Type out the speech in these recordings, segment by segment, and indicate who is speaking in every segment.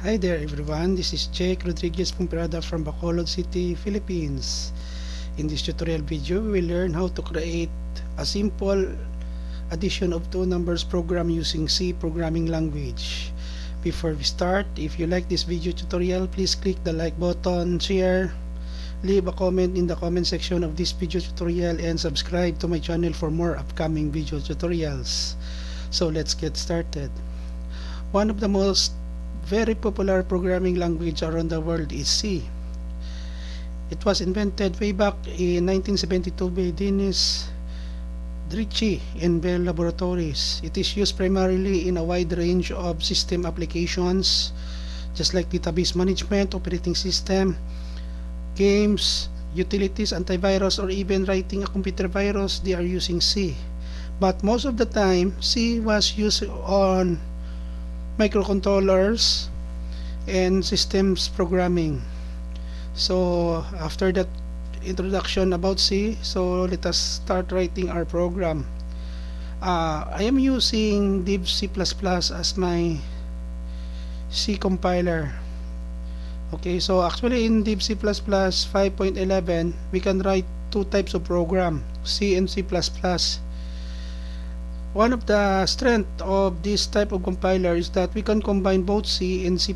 Speaker 1: Hi there everyone, this is Jake Rodriguez Pumperada from Bacolod City, Philippines. In this tutorial video, we will learn how to create a simple addition of two numbers program using C programming language. Before we start, if you like this video tutorial, please click the like button, share, leave a comment in the comment section of this video tutorial, and subscribe to my channel for more upcoming video tutorials. So let's get started. One of the most very popular programming language around the world is C. It was invented way back in 1972 by Dennis Ritchie and Bell Laboratories. It is used primarily in a wide range of system applications, just like database management, operating system, games, utilities, antivirus, or even writing a computer virus. They are using C. But most of the time, C was used on microcontrollers and systems programming. So after that introduction about C, so let us start writing our program. I am using div C++ as my C compiler. Okay, so actually in div C++ 5.11 we can write two types of program, C and C++. One of the strengths of this type of compiler is that we can combine both C and C++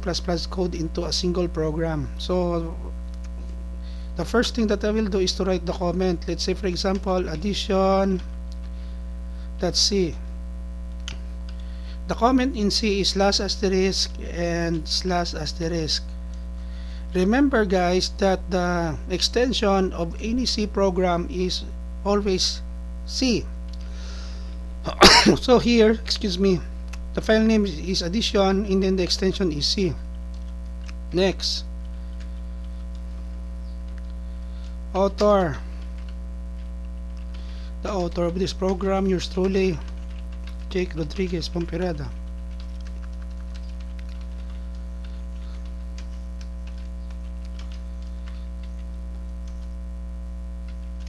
Speaker 1: code into a single program. So the first thing that I will do is to write the comment. Let's say for example addition.c. The comment in C is slash asterisk and slash asterisk. Remember guys that the extension of any C program is always C. So here, the file name is addition and then the extension is C. Next, author. The author of this program, yours truly, Jake Rodriguez Pumperada.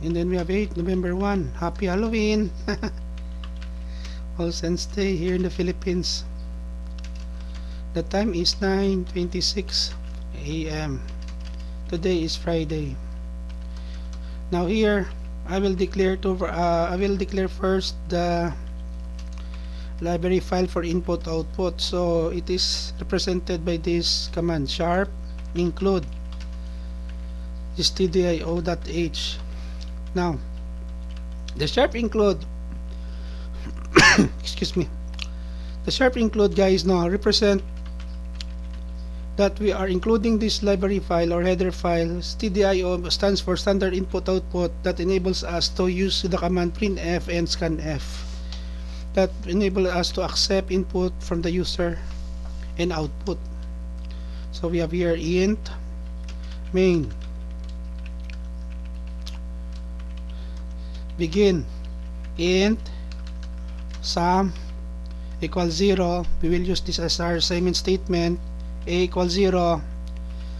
Speaker 1: And then we have 8 November 1. Happy Halloween! All Saints Day here in the Philippines. The time is 9:26 a.m. Today is Friday. Now here I will declare first the library file for input output. So it is represented by this command sharp include stdio.h. Now the sharp include the sharp include guys now represent that we are including this library file or header file. stdio stands for standard input output, that enables us to use the command printf and scanf, that enable us to accept input from the user and output. So we have here int main begin int sum equals 0. We will use this as our assignment statement. A equals 0,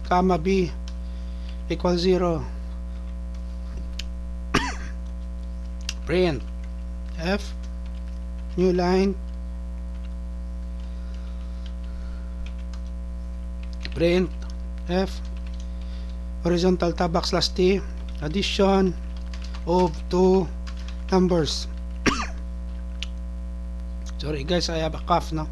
Speaker 1: comma B equals 0. Print F, new line, print F, horizontal tab / T, addition of two numbers. Sorry guys, I have a cough now.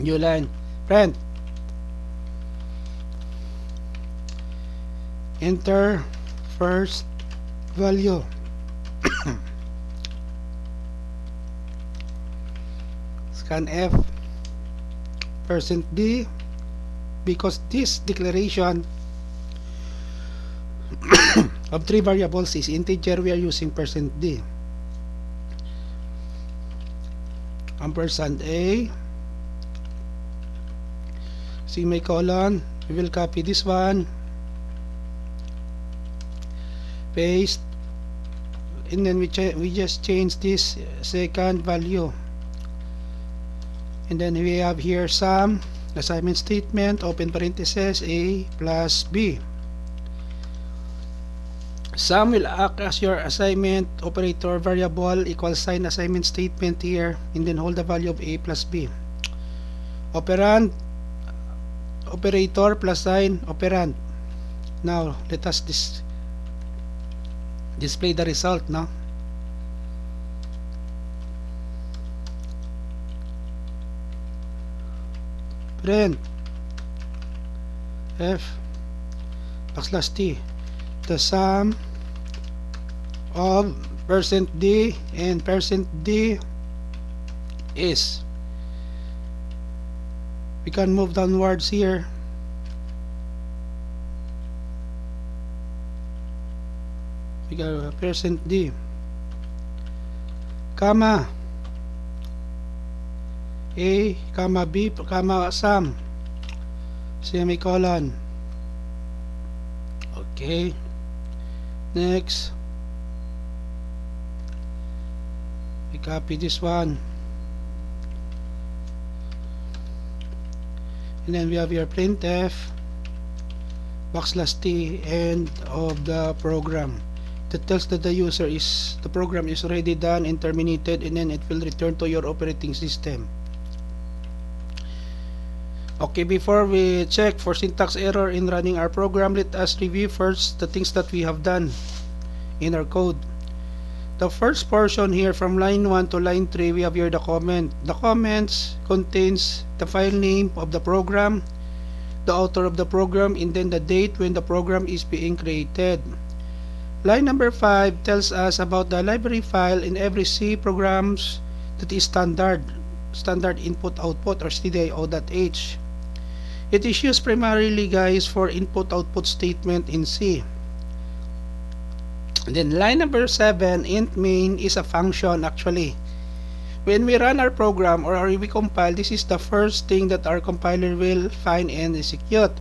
Speaker 1: New line, print, enter first value. Scanf %d, because this declaration of three variables is integer, we are using %d. $a, semicolon, we will copy this one, paste, and then we just change this second value, and then we have here sum, assignment statement, open parentheses, a plus b. Sum will act as your assignment operator variable equals sign assignment statement here, and then hold the value of a plus b. Operand operator plus sign operand. Now let us display the result, no? Print f backslash t, the sum of %d and %d is, we can move downwards here, we got %d comma a comma b comma sum semicolon. Okay, next we copy this one, and then we have your printf backslash t end of the program. That tells that the program is already done and terminated, and then it will return to your operating system. Okay, before we check for syntax error in running our program, let us review first the things that we have done in our code. The first portion here from line 1 to line 3, we have here the comment. The comments contains the file name of the program, the author of the program, and then the date when the program is being created. Line number 5 tells us about the library file in every C programs that is standard input output or stdio.h. It is used primarily, guys, for input output statement in C. And then line number 7, int main, is a function. Actually, when we run our program or we compile, this is the first thing that our compiler will find and execute.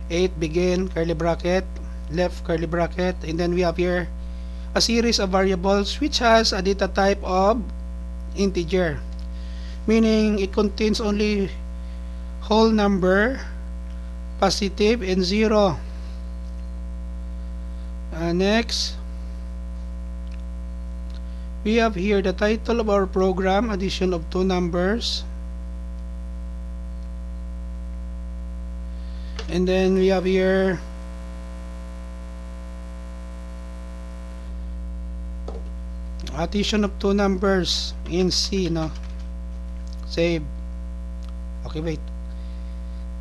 Speaker 1: 8 begin curly bracket, left curly bracket, and then we have here a series of variables which has a data type of integer, meaning it contains only whole number, positive, and 0. Next, we have here the title of our program, addition of two numbers, and then we have here addition of two numbers in C, no? Save. Okay, wait.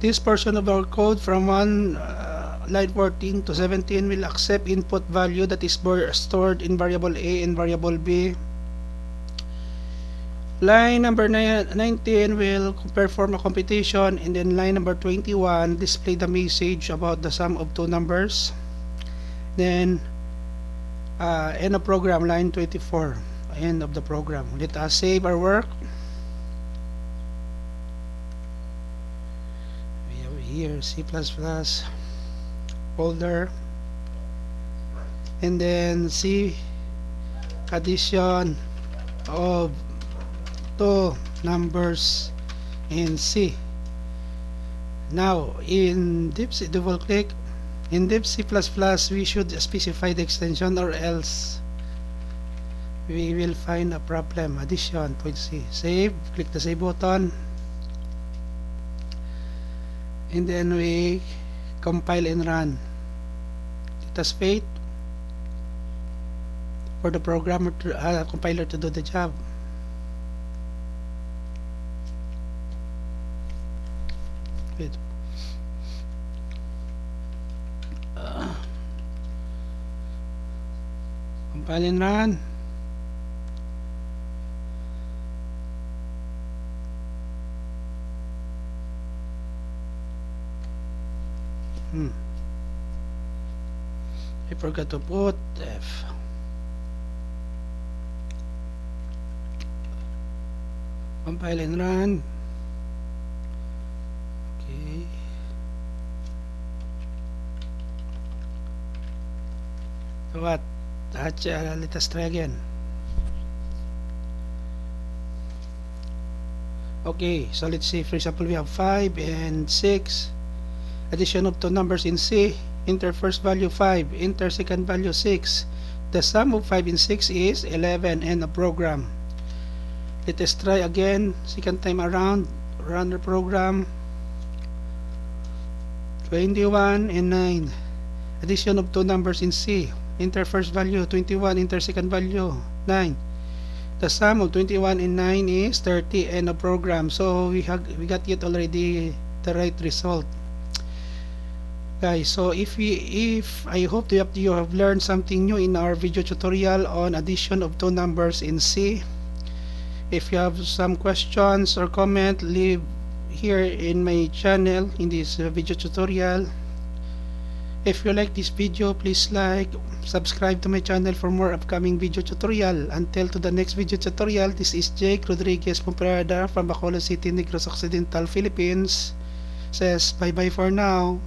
Speaker 1: This portion of our code from line 14 to 17 will accept input value that is stored in variable A and variable B. Line number 19 will perform a computation, and then line number 21 display the message about the sum of two numbers. Then end of program, line 24, end of the program. Let us save our work. We have here C++ folder, and then C addition of two numbers in C. Now in deep C, double click. In deep C++, we should specify the extension, or else we will find a problem. Addition.c. Save. Click the save button, and then we compile and run. Let us wait for the programmer to compiler to do the job. Wait. Compile and run. I forgot to put F. Compile and run. Okay. So what? Let us try again. Okay, so let's see. For example, we have 5 and 6. Addition of two numbers in C. Enter first value 5. Enter second value 6. The sum of 5 and 6 is 11 and a program. Let us try again. Second time around. Run the program. 21 and 9. Addition of two numbers in C. Enter first value 21. Enter second value 9. The sum of 21 and 9 is 30 and a program. So we got it already the right result. Guys, so if I hope that you have learned something new in our video tutorial on addition of two numbers in C. If you have some questions or comment, leave here in my channel in this video tutorial. If you like this video, please like, subscribe to my channel for more upcoming video tutorial. Until to the next video tutorial, this is Jake Rodriguez Pomperada from Bacolod City, Negros Occidental, Philippines. Says bye bye for now.